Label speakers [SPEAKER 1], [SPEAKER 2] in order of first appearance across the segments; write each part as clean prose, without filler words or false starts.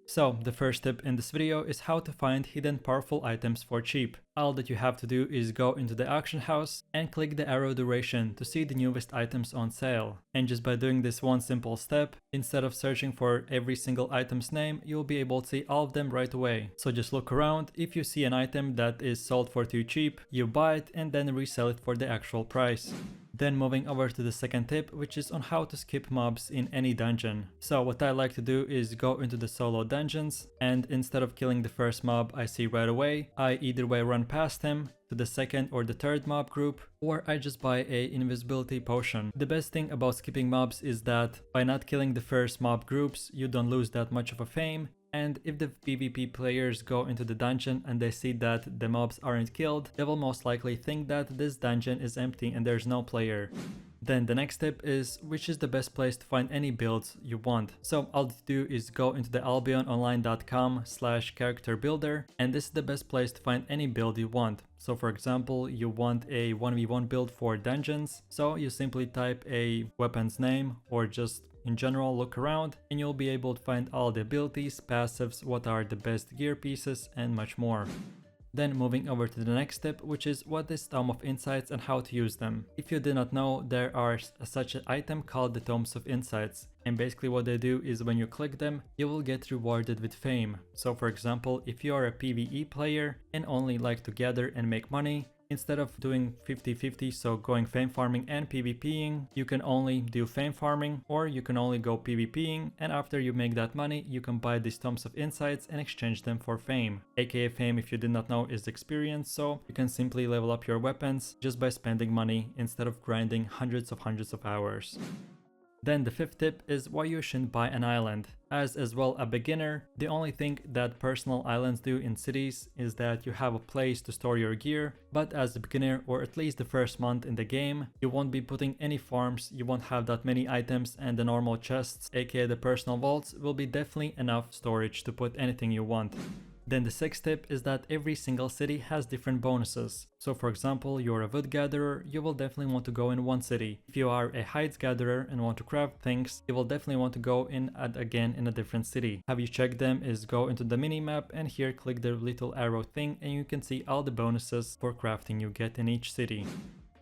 [SPEAKER 1] So the first tip in this video is how to find hidden powerful items for cheap. All that you have to do is go into the auction house and click the arrow duration to see the newest items on sale. And just by doing this one simple step, instead of searching for every single item's name, you'll be able to see all of them right away. So just look around, if you see an item that is sold for too cheap, you buy it and then resell it for the actual price. Then moving over to the second tip, which is on how to skip mobs in any dungeon. So what I like to do is go into the solo dungeons, and instead of killing the first mob I see right away, I either way run past him to the second or the third mob group, or I just buy a invisibility potion. The best thing about skipping mobs is that by not killing the first mob groups, you don't lose that much of a fame. And if the PvP players go into the dungeon and they see that the mobs aren't killed, they will most likely think that this dungeon is empty and there's no player. Then the next tip is which is the best place to find any builds you want. So all you do is go into the albiononline.com/character builder, and this is the best place to find any build you want. So for example, you want a 1v1 build for dungeons, so you simply type a weapon's name or just in general look around and you'll be able to find all the abilities, passives, what are the best gear pieces and much more. Then moving over to the next step, which is what is Tome of Insights and how to use them. If you did not know, there are such an item called the Tomes of Insights, and basically what they do is when you click them, you will get rewarded with fame. So for example, if you are a PvE player and only like to gather and make money, instead of doing 50-50, so going fame farming and PvPing, you can only do fame farming, or you can only go PvPing, and after you make that money, you can buy these Tomes of Insights and exchange them for fame. AKA fame, if you did not know, is experience, so you can simply level up your weapons just by spending money instead of grinding hundreds of hours. Then the fifth tip is why you shouldn't buy an island. As well a beginner, the only thing that personal islands do in cities is that you have a place to store your gear, but as a beginner, or at least the first month in the game, you won't be putting any farms, you won't have that many items, and the normal chests, aka the personal vaults, will be definitely enough storage to put anything you want. Then the sixth tip is that every single city has different bonuses. So for example, you're a wood gatherer, you will definitely want to go in one city. If you are a hides gatherer and want to craft things, you will definitely want to go in again in a different city. How you check them is go into the minimap and here click the little arrow thing and you can see all the bonuses for crafting you get in each city.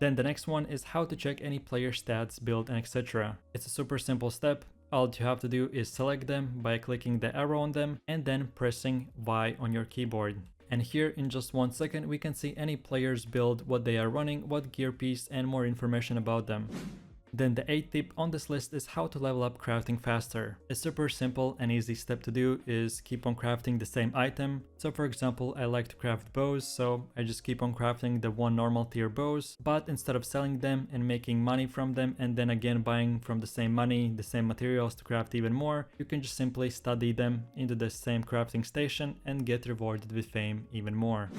[SPEAKER 1] Then the next one is how to check any player stats, build and etc. It's a super simple step. All you have to do is select them by clicking the arrow on them and then pressing Y on your keyboard. And here in just 1 second we can see any player's build, what they are running, what gear piece and more information about them. Then the 8th tip on this list is how to level up crafting faster. A super simple and easy step to do is keep on crafting the same item. So for example, I like to craft bows, so I just keep on crafting the one normal tier bows, but instead of selling them and making money from them and then again buying from the same money, the same materials to craft even more, you can just simply study them into the same crafting station and get rewarded with fame even more.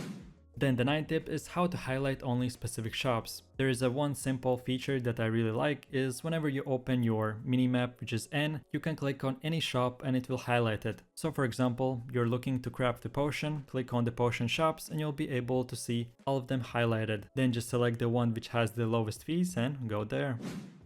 [SPEAKER 1] Then the 9th tip is how to highlight only specific shops. There is one simple feature that I really like is whenever you open your minimap, which is N, you can click on any shop and it will highlight it. So for example, you're looking to craft a potion, click on the potion shops and you'll be able to see all of them highlighted. Then just select the one which has the lowest fees and go there.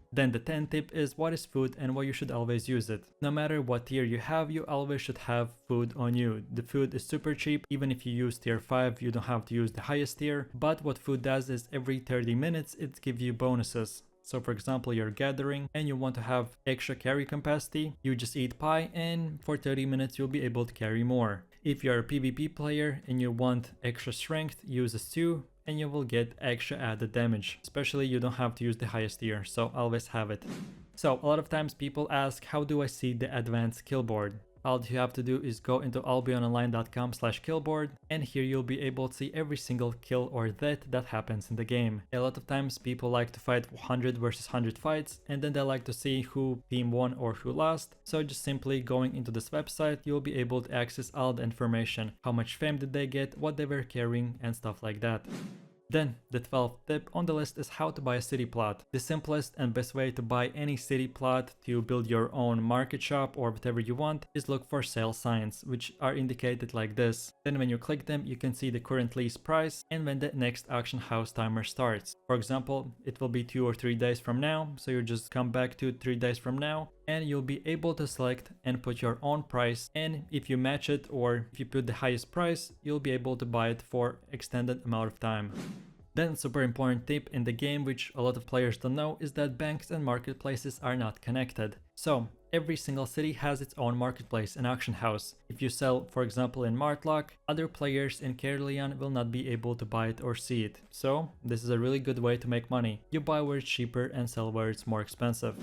[SPEAKER 1] Then the 10th tip is what is food and why you should always use it. No matter what tier you have, you always should have food on you. The food is super cheap, even if you use tier 5, you don't have to use the highest tier, but what food does is every 30 minutes it gives you bonuses. So for example, you're gathering and you want to have extra carry capacity, you just eat pie and for 30 minutes you'll be able to carry more. If you're a PvP player and you want extra strength, use a stew and you will get extra added damage. Especially you don't have to use the highest tier, so always have it. So a lot of times people ask, how do I see the advanced killboard? All you have to do is go into albiononline.com/killboard and here you'll be able to see every single kill or death that happens in the game. A lot of times people like to fight 100 versus 100 fights and then they like to see who team won or who lost. So just simply going into this website, you'll be able to access all the information. How much fame did they get, what they were carrying and stuff like that. Then, the 12th tip on the list is how to buy a city plot. The simplest and best way to buy any city plot to build your own market shop or whatever you want is look for sale signs, which are indicated like this. Then when you click them, you can see the current lease price and when the next auction house timer starts. For example, it will be 2 or 3 days from now, so you just come back to 3 days from now and you'll be able to select and put your own price, and if you match it or if you put the highest price, you'll be able to buy it for extended amount of time. Then super important tip in the game which a lot of players don't know is that banks and marketplaces are not connected. So every single city has its own marketplace and auction house. If you sell, for example, in Martlock, other players in Caerleon will not be able to buy it or see it. So this is a really good way to make money. You buy where it's cheaper and sell where it's more expensive.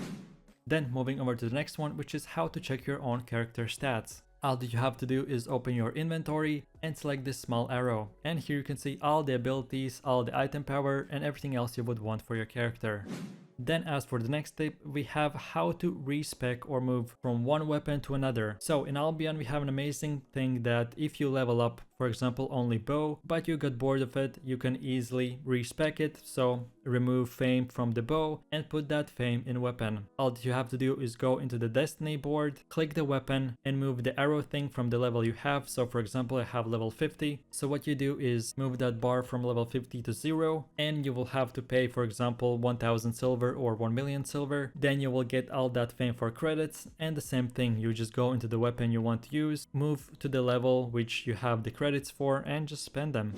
[SPEAKER 1] Then moving over to the next one, which is how to check your own character stats. All that you have to do is open your inventory and select this small arrow. And here you can see all the abilities, all the item power, and everything else you would want for your character. Then as for the next tip, we have how to respec or move from one weapon to another. So in Albion we have an amazing thing that if you level up, for example, only bow, but you got bored of it, you can easily respec it. So remove fame from the bow and put that fame in weapon. All that you have to do is go into the destiny board, click the weapon and move the arrow thing from the level you have. So for example, I have level 50. So what you do is move that bar from level 50 to 0 and you will have to pay, for example, 1000 silver or 1 million silver. Then you will get all that fame for credits, and the same thing, you just go into the weapon you want to use, move to the level which you have the credits for and just spend them.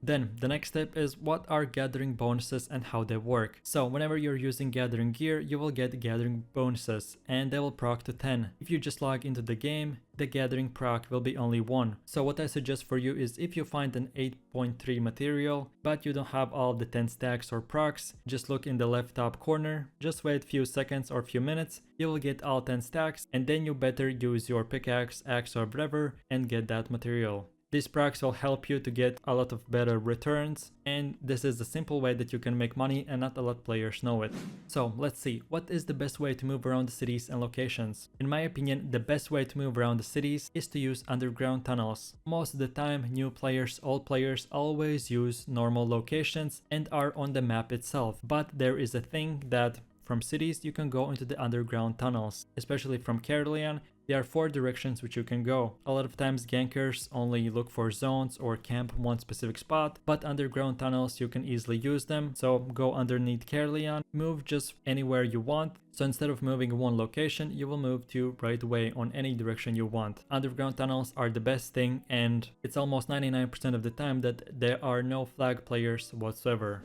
[SPEAKER 1] Then the next step is what are gathering bonuses and how they work. So whenever you're using gathering gear, you will get gathering bonuses and they will proc to 10. If you just log into the game, the gathering proc will be only 1. So what I suggest for you is if you find an 8.3 material but you don't have all the 10 stacks or procs, just look in the left top corner, just wait a few seconds or few minutes, you will get all 10 stacks and then you better use your pickaxe, axe or whatever and get that material. These procs will help you to get a lot of better returns, and this is the simple way that you can make money and not a lot of players know it. So let's see, what is the best way to move around the cities and locations? In my opinion, the best way to move around the cities is to use underground tunnels. Most of the time, new players, old players always use normal locations and are on the map itself. But there is a thing that from cities you can go into the underground tunnels, especially from Caerleon. There are 4 directions which you can go. A lot of times gankers only look for zones or camp one specific spot, but underground tunnels you can easily use them. So go underneath Caerleon, move just anywhere you want. So instead of moving one location, you will move to right away on any direction you want. Underground tunnels are the best thing, and it's almost 99% of the time that there are no flag players whatsoever.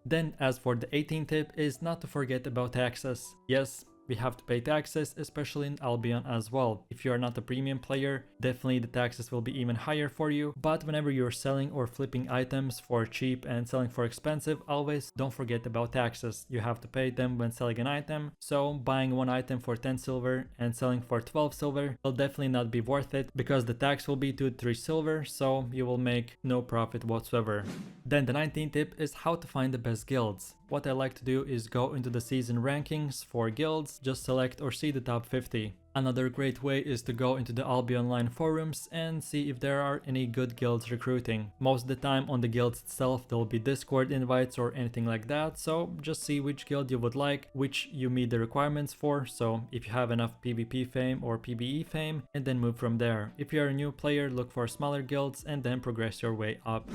[SPEAKER 1] Then as for the 18th tip is not to forget about taxes. Yes, we have to pay taxes, especially in Albion as well. If you are not a premium player, definitely the taxes will be even higher for you. But whenever you're selling or flipping items for cheap and selling for expensive, always don't forget about taxes. You have to pay them when selling an item. So buying one item for 10 silver and selling for 12 silver will definitely not be worth it because the tax will be 2-3 silver, so you will make no profit whatsoever. Then the 19th tip is how to find the best guilds. What I like to do is go into the season rankings for guilds, just select or see the top 50. Another great way is to go into the Albion Online forums and see if there are any good guilds recruiting. Most of the time on the guilds itself there will be Discord invites or anything like that, so just see which guild you would like, which you meet the requirements for, so if you have enough PvP fame or PvE fame, and then move from there. If you are a new player, look for smaller guilds and then progress your way up.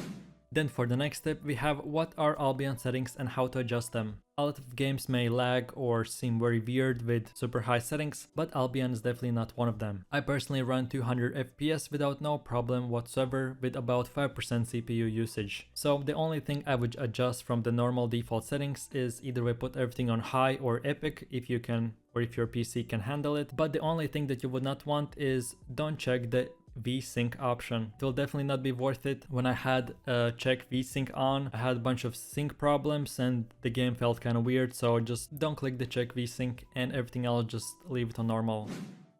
[SPEAKER 1] Then for the next step we have what are Albion settings and how to adjust them. A lot of games may lag or seem very weird with super high settings, but Albion is definitely not one of them. I personally run 200 FPS without no problem whatsoever with about 5% CPU usage. So the only thing I would adjust from the normal default settings is either I put everything on high or epic if you can, or if your PC can handle it. But the only thing that you would not want is don't check the VSync option. It will definitely not be worth it. When I had check VSync on, I had a bunch of sync problems and the game felt kind of weird, so just don't click the check VSync and everything else just leave it on normal.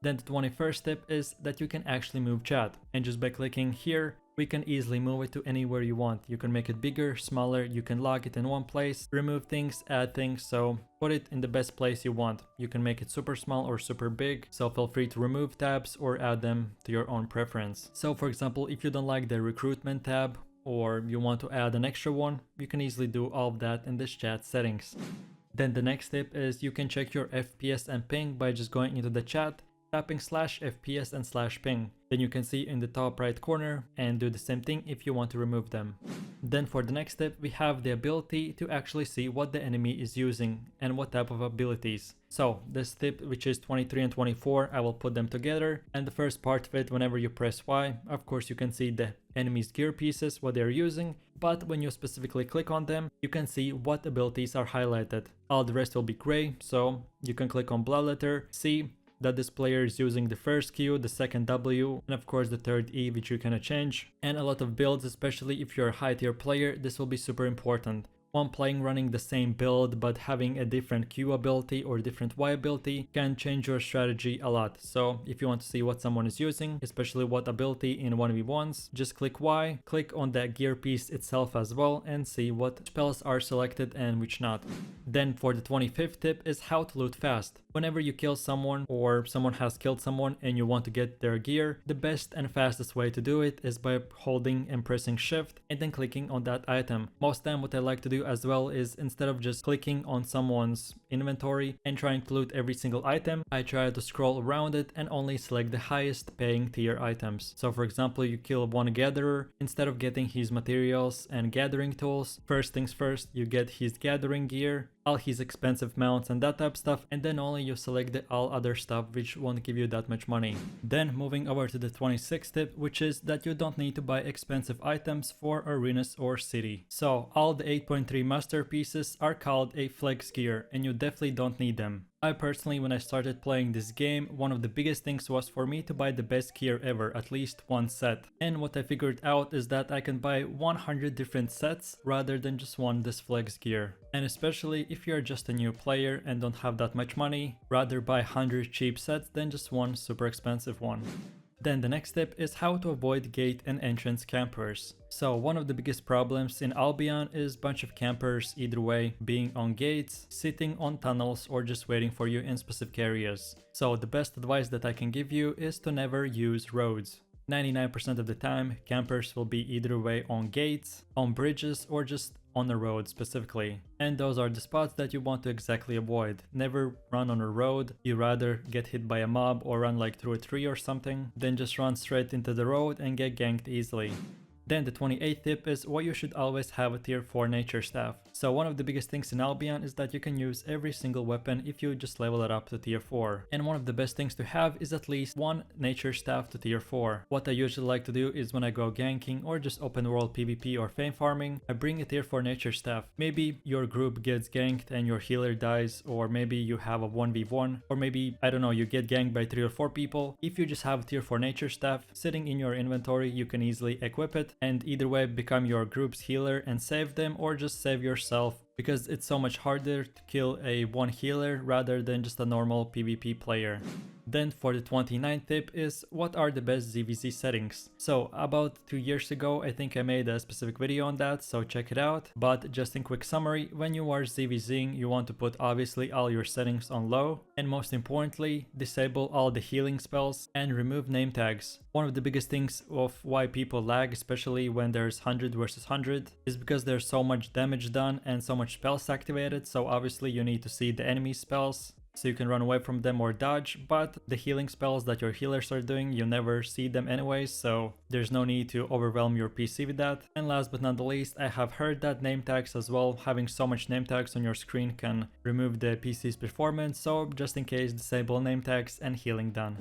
[SPEAKER 1] Then the 21st tip is that you can actually move chat, and just by clicking here we can easily move it to anywhere you want. You can make it bigger, smaller, you can lock it in one place, remove things, add things, so put it in the best place you want. You can make it super small or super big, so feel free to remove tabs or add them to your own preference. So for example, if you don't like the recruitment tab or you want to add an extra one, you can easily do all of that in this chat settings. Then the next tip is you can check your FPS and ping by just going into the chat tapping /FPS and /ping. Then you can see in the top right corner and do the same thing if you want to remove them. Then for the next step, we have the ability to actually see what the enemy is using and what type of abilities. So this tip, which is 23 and 24, I will put them together, and the first part of it, whenever you press Y, of course you can see the enemy's gear pieces, what they're using, but when you specifically click on them, you can see what abilities are highlighted. All the rest will be gray, so you can click on blood letter, see that this player is using the first Q, the second W, and of course the third E, which you cannot change. And a lot of builds, especially if you're a high tier player, this will be super important. One playing running the same build but having a different Q ability or different Y ability can change your strategy a lot. So if you want to see what someone is using, especially what ability in 1v1s, just click Y, click on that gear piece itself as well, and see what spells are selected and which not. Then for the 25th tip is how to loot fast. Whenever you kill someone or someone has killed someone and you want to get their gear, the best and fastest way to do it is by holding and pressing shift and then clicking on that item. Most time what I like to do as well is, instead of just clicking on someone's inventory and trying to loot every single item, I try to scroll around it and only select the highest paying tier items. So for example, you kill one gatherer, instead of getting his materials and gathering tools, first things first, you get his gathering gear, all his expensive mounts and that type of stuff, and then only you select the all other stuff which won't give you that much money. Then moving over to the 26th tip, which is that you don't need to buy expensive items for arenas or city. So all the 8.3 masterpieces are called a flex gear, and you definitely don't need them. I personally, when I started playing this game, one of the biggest things was for me to buy the best gear ever, at least one set. And what I figured out is that I can buy 100 different sets rather than just one this flex gear. And especially if you're just a new player and don't have that much money, rather buy 100 cheap sets than just one super expensive one. Then the next step is how to avoid gate and entrance campers. So one of the biggest problems in Albion is bunch of campers either way, being on gates, sitting on tunnels, or just waiting for you in specific areas. So the best advice that I can give you is to never use roads. 99% of the time, campers will be either way on gates, on bridges, or just on the road specifically. And those are the spots that you want to exactly avoid. Never run on a road. You rather get hit by a mob or run like through a tree or something, than just run straight into the road and get ganked easily. Then the 28th tip is why you should always have a tier 4 nature staff. So one of the biggest things in Albion is that you can use every single weapon if you just level it up to tier 4. And one of the best things to have is at least one nature staff to tier 4. What I usually like to do is when I go ganking or just open world PvP or fame farming, I bring a tier 4 nature staff. Maybe your group gets ganked and your healer dies, or maybe you have a 1v1, or maybe, I don't know, you get ganked by 3 or 4 people. If you just have a tier 4 nature staff sitting in your inventory, you can easily equip it and either way become your group's healer and save them, or just save yourself, because it's so much harder to kill a one healer rather than just a normal PvP player. Then for the 29th tip is what are the best ZVZ settings. So about 2 years ago I think I made a specific video on that, so check it out. But just in quick summary, when you are ZVZing you want to put obviously all your settings on low, and most importantly disable all the healing spells and remove name tags. One of the biggest things of why people lag, especially when there's 100 versus 100, is because there's so much damage done and so much spells activated, so obviously you need to see the enemy spells so you can run away from them or dodge, but the healing spells that your healers are doing, you never see them anyways, so there's no need to overwhelm your PC with that. And last but not the least, I have heard that name tags as well, having so much name tags on your screen can remove the PC's performance, so just in case, disable name tags and healing done.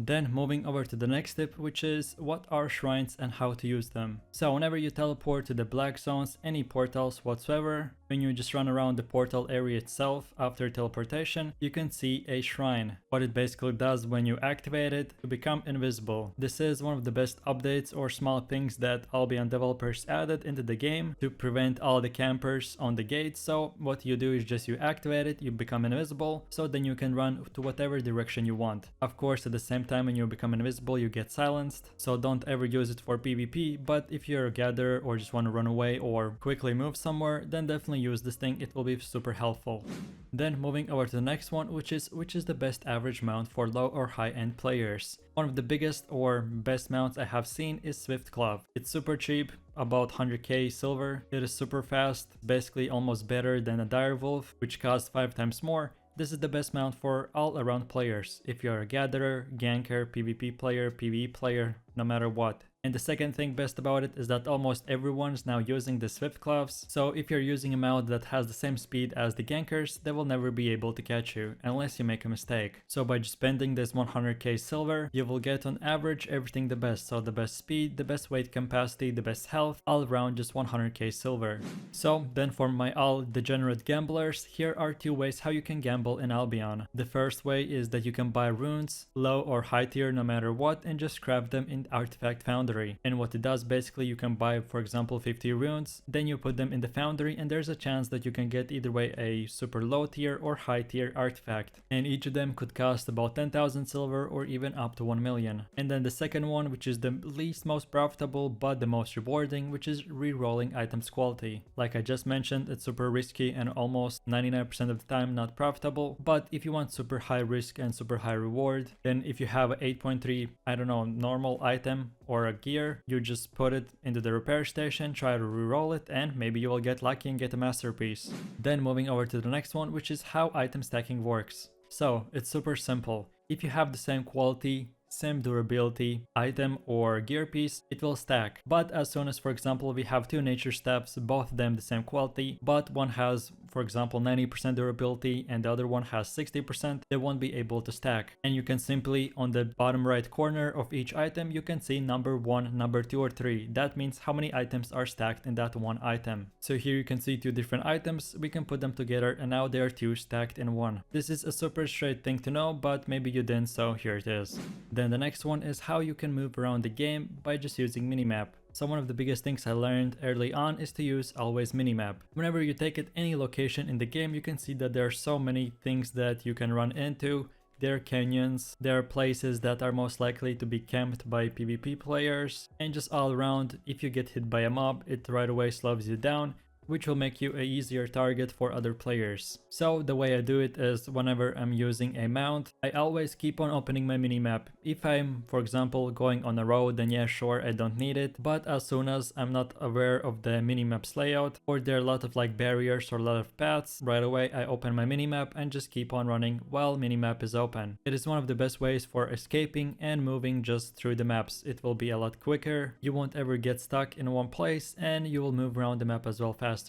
[SPEAKER 1] Then moving over to the next tip, which is what are shrines and how to use them. So whenever you teleport to the black zones, any portals whatsoever, when you just run around the portal area itself after teleportation, you can see a shrine. What it basically does when you activate it, you become invisible. This is one of the best updates or small things that Albion developers added into the game to prevent all the campers on the gate. So what you do is just you activate it, you become invisible, so then you can run to whatever direction you want. Of course, at the same time when you become invisible you get silenced, so don't ever use it for PvP, but if you're a gatherer or just want to run away or quickly move somewhere, then definitely use this thing, it will be super helpful. Then moving over to the next one, which is the best average mount for low or high end players. One of the biggest or best mounts I have seen is Swift Club. It's super cheap, about 100k silver. It is super fast, basically almost better than a Direwolf, which costs 5 times more. This is the best mount for all around players, if you're a gatherer, ganker, PvP player, PvE player, no matter what. And the second thing best about it is that almost everyone is now using the Swift Gloves, so if you're using a mount that has the same speed as the gankers, they will never be able to catch you, unless you make a mistake. So by just spending this 100k silver, you will get on average everything the best, so the best speed, the best weight capacity, the best health, all around just 100k silver. So then for my all degenerate gamblers, here are two ways how you can gamble in Albion. The first way is that you can buy runes, low or high tier no matter what, and just craft them in Artifact Foundry. And what it does, basically you can buy for example 50 runes, then you put them in the foundry and there's a chance that you can get either way a super low tier or high tier artifact. And each of them could cost about 10,000 silver or even up to 1 million. And then the second one, which is the least most profitable but the most rewarding, which is re-rolling items quality. Like I just mentioned, it's super risky and almost 99% of the time not profitable, but if you want super high risk and super high reward, then if you have a 8.3, I don't know, normal item or a gear, you just put it into the repair station, try to re-roll it, and maybe you will get lucky and get a masterpiece. Then moving over to the next one, which is how item stacking works. So it's super simple. If you have the same quality, same durability item or gear piece, it will stack. But as soon as, for example, we have two nature steps, both of them the same quality, but one has, for example, 90% durability and the other one has 60%, they won't be able to stack. And you can simply, on the bottom right corner of each item, you can see number 1, number 2 or 3. That means how many items are stacked in that one item. So here you can see two different items, we can put them together and now they are two stacked in one. This is a super straight thing to know, but maybe you didn't, so here it is. Then the next one is how you can move around the game by just using minimap. So one of the biggest things I learned early on is to use always minimap. Whenever you take it any location in the game, you can see that there are so many things that you can run into. There are canyons, there are places that are most likely to be camped by PvP players, and just all around, if you get hit by a mob, it right away slows you down, which will make you an easier target for other players. So the way I do it is whenever I'm using a mount, I always keep on opening my minimap. If I'm, for example, going on a road, then yeah, sure, I don't need it. But as soon as I'm not aware of the minimap's layout, or there are a lot of like barriers or a lot of paths, right away I open my minimap and just keep on running while minimap is open. It is one of the best ways for escaping and moving just through the maps. It will be a lot quicker, you won't ever get stuck in one place, and you will move around the map as well faster.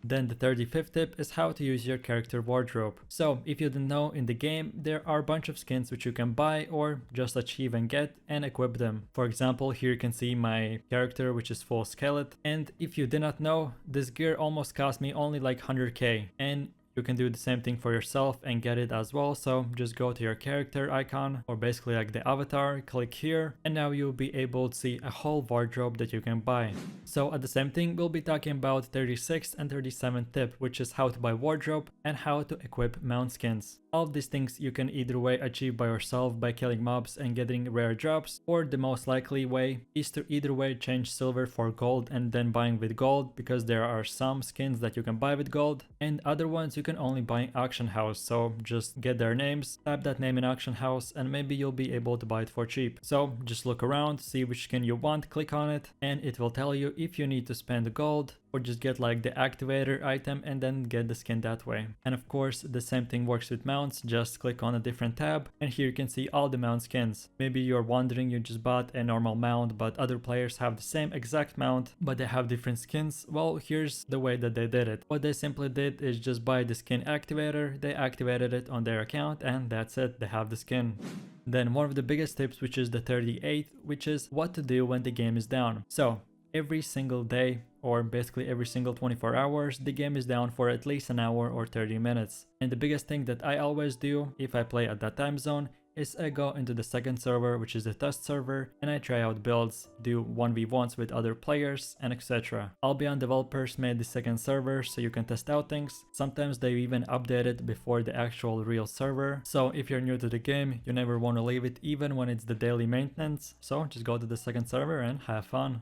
[SPEAKER 1] Then the 35th tip is how to use your character wardrobe. So if you didn't know, in the game there are a bunch of skins which you can buy or just achieve and get and equip them. For example, here you can see my character which is full skeleton, and if you did not know, this gear almost cost me only like 100k, and you can do the same thing for yourself and get it as well. So just go to your character icon, or basically like the avatar, click here, and now you'll be able to see a whole wardrobe that you can buy. So at the same thing, we'll be talking about 36th and 37th tip, which is how to buy wardrobe and how to equip mount skins. All of these things you can either way achieve by yourself by killing mobs and getting rare drops, or the most likely way is to either way change silver for gold and then buying with gold, because there are some skins that you can buy with gold and other ones you can only buy in auction house. So just get their names, type that name in auction house, and maybe you'll be able to buy it for cheap. So just look around, see which skin you want, click on it, and it will tell you if you need to spend gold or just get like the activator item and then get the skin that way. And of course the same thing works with mounts, just click on a different tab and here you can see all the mount skins. Maybe you're wondering, you just bought a normal mount but other players have the same exact mount but they have different skins. Well, here's the way that they did it. What they simply did is just buy the skin activator, they activated it on their account, and that's it, they have the skin. Then one of the biggest tips, which is the 38th, which is what to do when the game is down. So every single day, or basically every single 24 hours, the game is down for at least an hour or 30 minutes. And the biggest thing that I always do if I play at that time zone is I go into the second server, which is the test server, and I try out builds, do 1v1s with other players, and etc. Albion developers made the second server so you can test out things. Sometimes they even update it before the actual real server. So if you're new to the game, you never want to leave it even when it's the daily maintenance. So just go to the second server and have fun.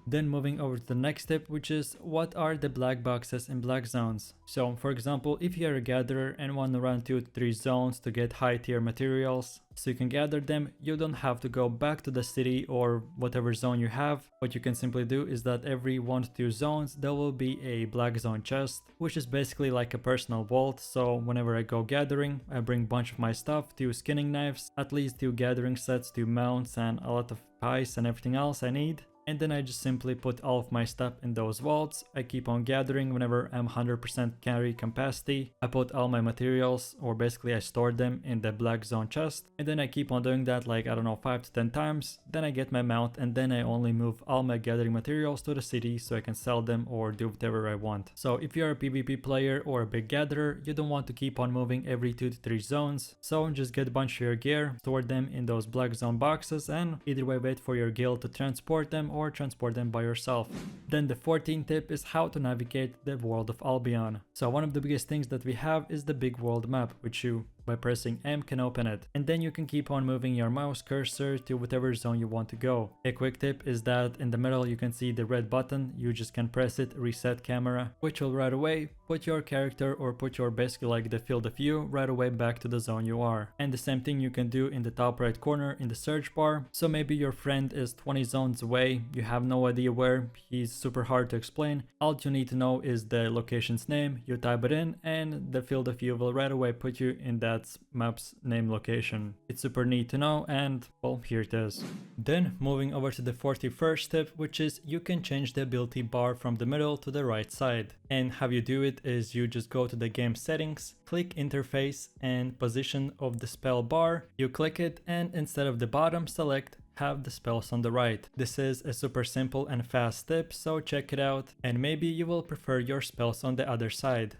[SPEAKER 1] Then moving over to the next tip, which is what are the black boxes in black zones. So for example, if you're a gatherer and want to run 2 to 3 zones to get high tier materials, so you can gather them. You don't have to go back to the city or whatever zone you have. What you can simply do is that every 1 to 2 zones there will be a black zone chest, which is basically like a personal vault. So whenever I go gathering, I bring a bunch of my stuff, 2 skinning knives, at least 2 gathering sets, 2 mounts, and a lot of pies and everything else I need. And then I just simply put all of my stuff in those vaults. I keep on gathering whenever I'm 100% carry capacity. I put all my materials, or basically I store them in the black zone chest. And then I keep on doing that like, I don't know, 5 to 10 times. Then I get my mount, and then I only move all my gathering materials to the city so I can sell them or do whatever I want. So if you're a PvP player or a big gatherer, you don't want to keep on moving every 2 to 3 zones. So just get a bunch of your gear, store them in those black zone boxes, and either way wait for your guild to transport them or transport them by yourself. Then the 14th tip is how to navigate the world of Albion. So one of the biggest things that we have is the big world map, which you by pressing M can open it, and then you can keep on moving your mouse cursor to whatever zone you want to go. A quick tip is that in the middle you can see the red button. You just can press it, reset camera, which will right away put your character or put your basically like the field of view right away back to the zone you are. And the same thing you can do in the top right corner in the search bar. So maybe your friend is 20 zones away, you have no idea where, he's super hard to explain. All you need to know is the location's name, you type it in, and the field of view will right away put you in that map's name location. It's super neat to know, and well, here it is. Then moving over to the 41st tip, which is you can change the ability bar from the middle to the right side. And how you do it is you just go to the game settings, click interface and position of the spell bar, you click it, and instead of the bottom select have the spells on the right. This is a super simple and fast tip, so check it out, and maybe you will prefer your spells on the other side.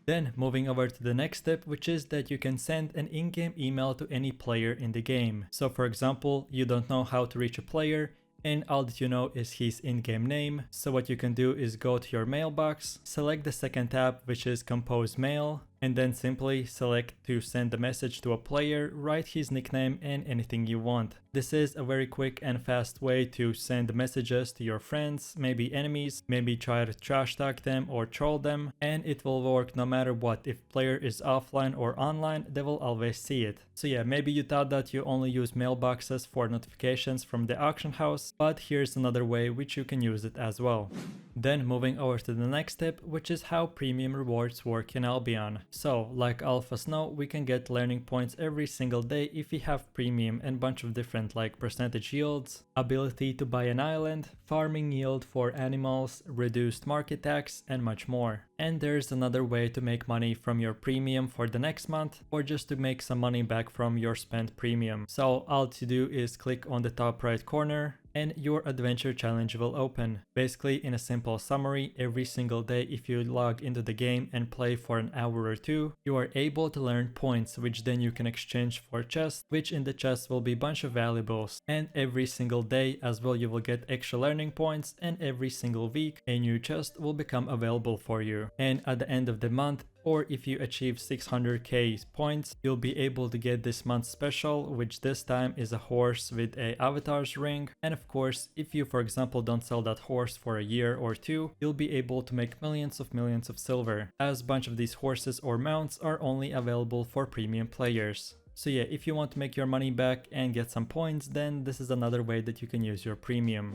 [SPEAKER 1] Then moving over to the next step, which is that you can send an in-game email to any player in the game. So for example, you don't know how to reach a player and all that you know is his in-game name. So what you can do is go to your mailbox, select the second tab, which is compose mail, and then simply select to send a message to a player, write his nickname and anything you want. This is a very quick and fast way to send messages to your friends, maybe enemies, maybe try to trash talk them or troll them, and it will work no matter what. If player is offline or online, they will always see it. So yeah, maybe you thought that you only use mailboxes for notifications from the auction house, but here's another way which you can use it as well. Then moving over to the next step, which is how premium rewards work in Albion. So like all of us know, we can get learning points every single day if we have premium, and bunch of different like percentage yields, ability to buy an island, farming yield for animals, reduced market tax, and much more. And there's another way to make money from your premium for the next month, or just to make some money back from your spent premium. So all to do is click on the top right corner and your adventure challenge will open. Basically, in a simple summary, every single day if you log into the game and play for an hour or two, you are able to learn points, which then you can exchange for chests, which in the chest will be a bunch of valuables. And every single day as well you will get extra learning points, and every single week a new chest will become available for you. And at the end of the month, or if you achieve 600k points, you'll be able to get this month's special, which this time is a horse with a avatar's ring. And of course, if you for example don't sell that horse for a year or two, you'll be able to make millions of silver, as a bunch of these horses or mounts are only available for premium players. So yeah, if you want to make your money back and get some points, then this is another way that you can use your premium.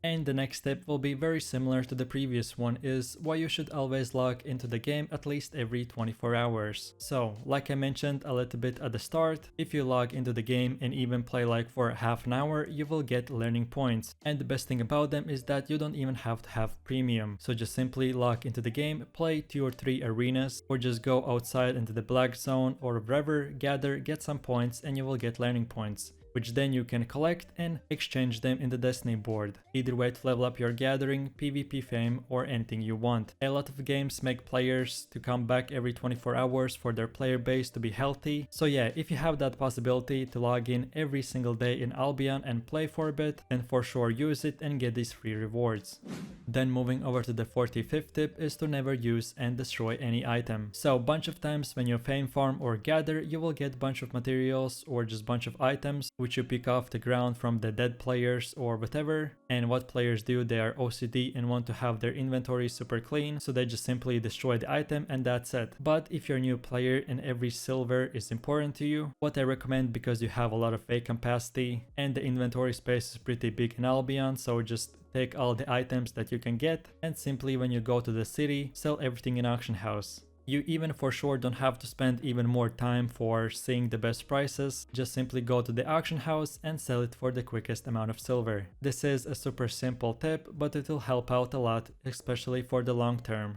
[SPEAKER 1] And the next step will be very similar to the previous one, is why you should always log into the game at least every 24 hours. So, like I mentioned a little bit at the start, if you log into the game and even play like for half an hour, you will get learning points. And the best thing about them is that you don't even have to have premium. So just simply log into the game, play 2 or 3 arenas, or just go outside into the black zone or wherever, gather, get some points, and you will get learning points, which then you can collect and exchange them in the destiny board. Either way to level up your gathering, PvP fame, or anything you want. A lot of games make players to come back every 24 hours for their player base to be healthy. So yeah, if you have that possibility to log in every single day in Albion and play for a bit, then for sure use it and get these free rewards. Then moving over to the 45th tip is to never use and destroy any item. So bunch of times when you fame farm or gather, you will get bunch of materials or just bunch of items which you pick off the ground from the dead players or whatever. And what players do, they are OCD and want to have their inventory super clean, so they just simply destroy the item and that's it. But if you're a new player and every silver is important to you, what I recommend, because you have a lot of vacant capacity and the inventory space is pretty big in Albion, so just take all the items that you can get and simply when you go to the city, sell everything in auction house. You even for sure don't have to spend even more time for seeing the best prices, just simply go to the auction house and sell it for the quickest amount of silver. This is a super simple tip, but it will help out a lot, especially for the long term.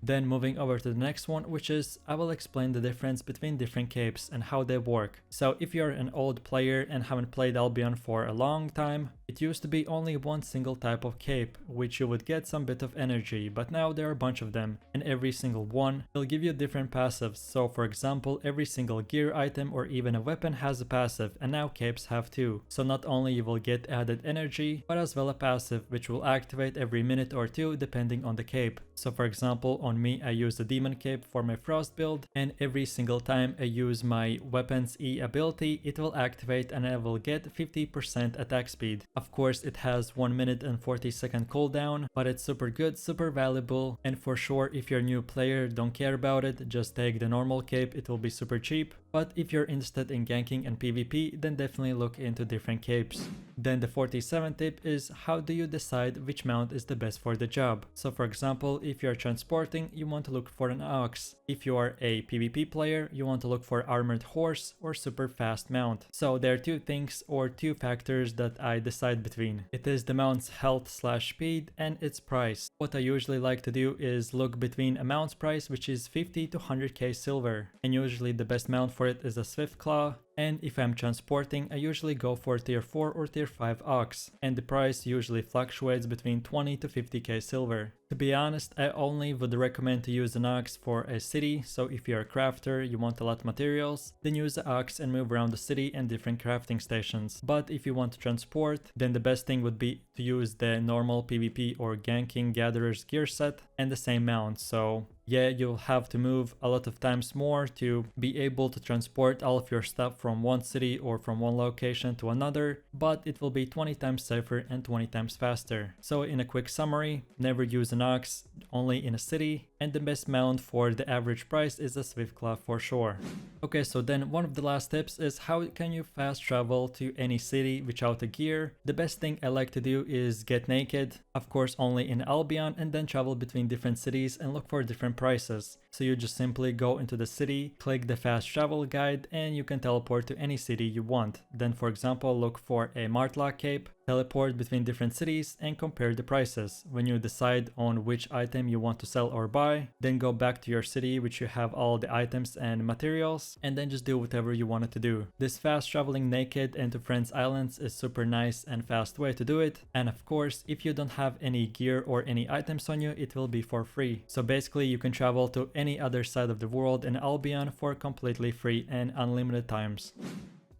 [SPEAKER 1] Then moving over to the next one, which is I will explain the difference between different capes and how they work. So if you're an old player and haven't played Albion for a long time, it used to be only one single type of cape, which you would get some bit of energy, but now there are a bunch of them, and every single one will give you different passives. So for example, every single gear item or even a weapon has a passive, and now capes have two. So not only you will get added energy, but as well a passive which will activate every minute or two depending on the cape. So for example, on me I use the demon cape for my frost build, and every single time I use my weapons E ability, it will activate and I will get 50% attack speed. Of course it has 1 minute and 40-second cooldown, but it's super good, super valuable, and for sure if you're a new player, don't care about it, just take the normal cape, it will be super cheap. But if you're interested in ganking and PvP, then definitely look into different capes. Then the 47th tip is how do you decide which mount is the best for the job. So for example, if you're transporting, you want to look for an ox. If you are a PvP player, you want to look for armored horse or super fast mount. So there are two things or two factors that I decide between. It is the mount's health/speed and its price. What I usually like to do is look between a mount's price, which is 50 to 100k silver, and usually the best mount for it is a Swift Claw. And if I'm transporting, I usually go for tier 4 or tier 5 ox, and the price usually fluctuates between 20 to 50k silver. To be honest, I only would recommend to use an ox for a city, so if you're a crafter, you want a lot of materials, then use the ox and move around the city and different crafting stations. But if you want to transport, then the best thing would be to use the normal PvP or ganking gatherer's gear set and the same mount. So yeah, you'll have to move a lot of times more to be able to transport all of your stuff from one city or from one location to another, but it will be 20 times safer and 20 times faster. So in a quick summary, never use an ox, only in a city, and the best mount for the average price is a Swift Claw for sure. Okay, so then one of the last tips is how can you fast travel to any city without a gear. The best thing I like to do is get naked, of course only in Albion, and then travel between different cities and look for different prices. So you just simply go into the city, click the fast travel guide, and you can teleport to any city you want. Then for example, look for a Martlock cape, teleport between different cities and compare the prices. When you decide on which item you want to sell or buy, then go back to your city which you have all the items and materials, and then just do whatever you wanted to do. This fast traveling naked and to friends islands is super nice and fast way to do it, and of course if you don't have any gear or any items on you, it will be for free. So basically you can travel to any other side of the world in Albion for completely free and unlimited times.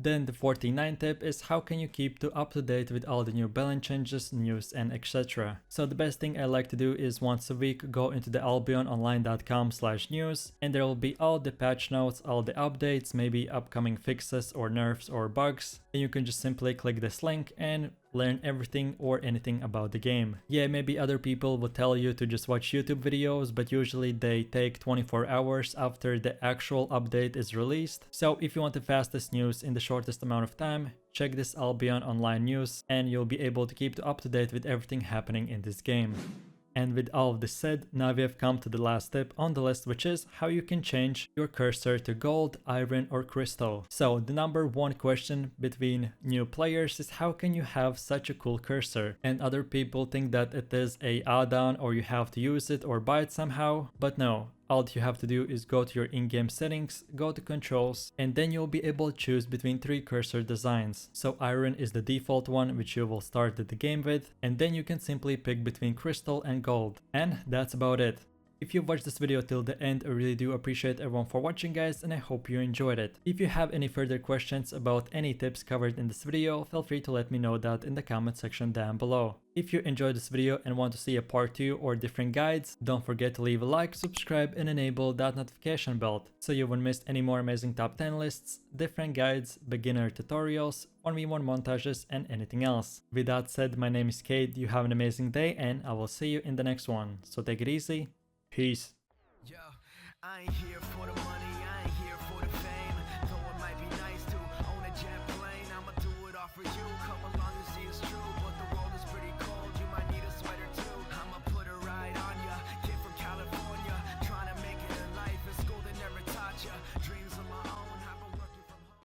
[SPEAKER 1] Then the 49th tip is how can you keep up to date with all the new balance changes, news and etc. So the best thing I like to do is once a week go into the albiononline.com/news, and there will be all the patch notes, all the updates, maybe upcoming fixes or nerfs or bugs, and you can just simply click this link and learn everything or anything about the game. Yeah, maybe other people would tell you to just watch YouTube videos, but usually they take 24 hours after the actual update is released. So if you want the fastest news in the shortest amount of time, check this Albion Online news and you'll be able to keep up to date with everything happening in this game. And with all of this said, now we have come to the last tip on the list, which is how you can change your cursor to gold, iron or crystal. So the number one question between new players is how can you have such a cool cursor? And other people think that it is a add-on or you have to use it or buy it somehow, but no. All you have to do is go to your in-game settings, go to controls, and then you'll be able to choose between 3 cursor designs. So iron is the default one which you will start the game with, and then you can simply pick between crystal and gold. And that's about it. If you watched this video till the end, I really do appreciate everyone for watching, guys, and I hope you enjoyed it. If you have any further questions about any tips covered in this video, feel free to let me know that in the comment section down below. If you enjoyed this video and want to see a part 2 or different guides, don't forget to leave a like, subscribe and enable that notification bell so you won't miss any more amazing top 10 lists, different guides, beginner tutorials, 1v1 montages and anything else. With that said, my name is Kate, you have an amazing day and I will see you in the next one. So take it easy, peace.
[SPEAKER 2] Yo, I ain't here for